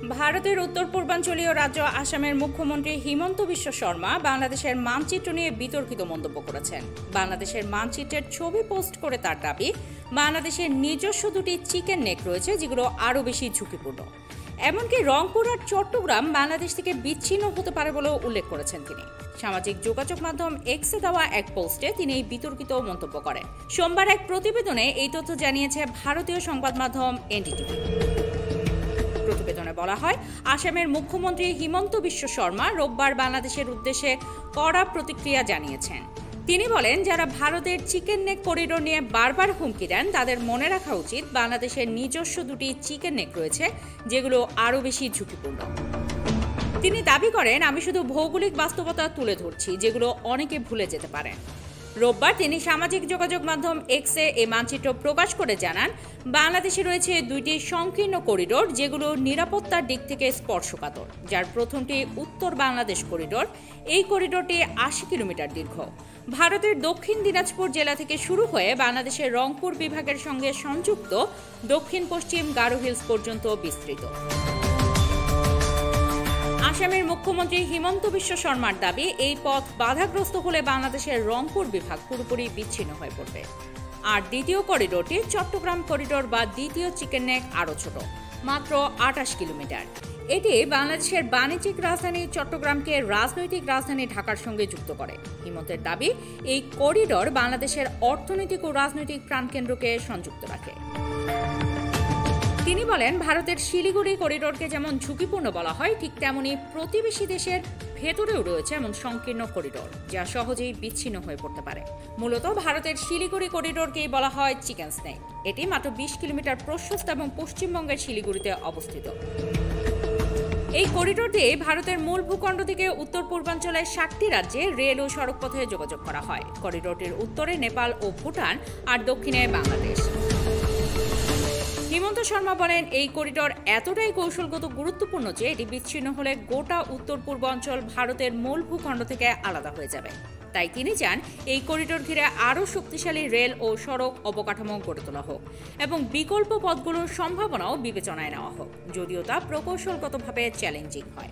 ভারতের উত্তর পূর্বাঞ্চলীয় রাজ্য আসামের মুখ্যমন্ত্রী হিমন্ত বিশ্ব শর্মা বাংলাদেশের মানচিত্র নিয়ে বিতর্কিত মন্তব্য করেছেন। বাংলাদেশের মানচিত্রের ছবি পোস্ট করে তার দাবি, বাংলাদেশের নিজস্ব দুটি চিকেন নেক রয়েছে যেগুলো আরও বেশি ঝুঁকিপূর্ণ। এমনকি রংপুর আর চট্টগ্রাম বাংলাদেশ থেকে বিচ্ছিন্ন হতে পারে বলেও উল্লেখ করেছেন তিনি। সামাজিক যোগাযোগ মাধ্যম এক্সে দেওয়া এক পোস্টে তিনি এই বিতর্কিত মন্তব্য করেন। সোমবার এক প্রতিবেদনে এই তথ্য জানিয়েছে ভারতীয় সংবাদ মাধ্যম এনডিটিভি। প্রতিবেদনে বলা হয়, আসামের মুখ্যমন্ত্রী হিমন্ত বিশ্ব শর্মা রোববার বাংলাদেশের উদ্দেশ্যে কড়া প্রতিক্রিয়া জানিয়েছেন। তিনি বলেন, যারা ভারতের চিকেন নেক করিডোর নিয়ে বারবার হুমকি দেন তাদের মনে রাখা উচিত বাংলাদেশের নিজস্ব দুটি চিকেন নেক রয়েছে যেগুলো আরও বেশি ঝুঁকিপূর্ণ। তিনি দাবি করেন, আমি শুধু ভৌগোলিক বাস্তবতা তুলে ধরছি যেগুলো অনেকে ভুলে যেতে পারেন। রোববার তিনি সামাজিক যোগাযোগ মাধ্যম এক্সে এই মানচিত্র প্রকাশ করে জানান, বাংলাদেশে রয়েছে দুইটি সংকীর্ণ করিডোর যেগুলো নিরাপত্তার দিক থেকে স্পর্শকাতর। যার প্রথমটি উত্তর বাংলাদেশ করিডোর। এই করিডোরটি ৮০ কিলোমিটার দীর্ঘ। ভারতের দক্ষিণ দিনাজপুর জেলা থেকে শুরু হয়ে বাংলাদেশের রংপুর বিভাগের সঙ্গে সংযুক্ত দক্ষিণ পশ্চিম গারো হিলস পর্যন্ত বিস্তৃত। আসামের মুখ্যমন্ত্রী হিমন্ত বিশ্ব শর্মার দাবি, এই পথ বাধাগ্রস্ত হলে বাংলাদেশের রংপুর বিভাগ পুরোপুরি বিচ্ছিন্ন হয়ে পড়বে। আর দ্বিতীয় করিডোরটি চট্টগ্রাম করিডোর বা দ্বিতীয় চিকেন নেক আরও ছোট, মাত্র ২৮ কিলোমিটার। এটি বাংলাদেশের বাণিজ্যিক রাজধানী চট্টগ্রামকে রাজনৈতিক রাজধানী ঢাকার সঙ্গে যুক্ত করে। হিমন্তের দাবি, এই করিডোর বাংলাদেশের অর্থনৈতিক ও রাজনৈতিক প্রাণকেন্দ্রকে সংযুক্ত রাখে। তিনি বলেন, ভারতের শিলিগুড়ি করিডোরকে যেমন ঝুঁকিপূর্ণ বলা হয়, ঠিক তেমনি প্রতিবেশী দেশের ভেতরেও রয়েছে এমন সংকীর্ণ করিডোর যা সহজেই বিচ্ছিন্ন হয়ে পড়তে পারে। মূলত ভারতের শিলিগুড়ি করিডোরকেই বলা হয় চিকেন স্নেক। এটি মাত্র ২০ কিলোমিটার প্রশস্ত এবং পশ্চিমবঙ্গের শিলিগুড়িতে অবস্থিত। এই করিডোর দিয়ে ভারতের মূল ভূখণ্ড থেকে উত্তর পূর্বাঞ্চলের ৭টি রাজ্যে রেল ও সড়কপথে যোগাযোগ করা হয়। করিডোরটির উত্তরে নেপাল ও ভুটান আর দক্ষিণে বাংলাদেশ। হিমন্ত শর্মা বলেন, এই করিডোর এতটাই কৌশলগত গুরুত্বপূর্ণ যে এটি বিচ্ছিন্ন হলে গোটা উত্তর পূর্বাঞ্চল ভারতের মূল ভূখণ্ড থেকে আলাদা হয়ে যাবে। তাই তিনি চান এই করিডোর ঘিরে আরও শক্তিশালী রেল ও সড়ক অবকাঠামো গড়ে তোলা হোক এবং বিকল্প পথগুলোর সম্ভাবনাও বিবেচনায় নেওয়া হোক, যদিও তা প্রকৌশলগতভাবে চ্যালেঞ্জিং হয়।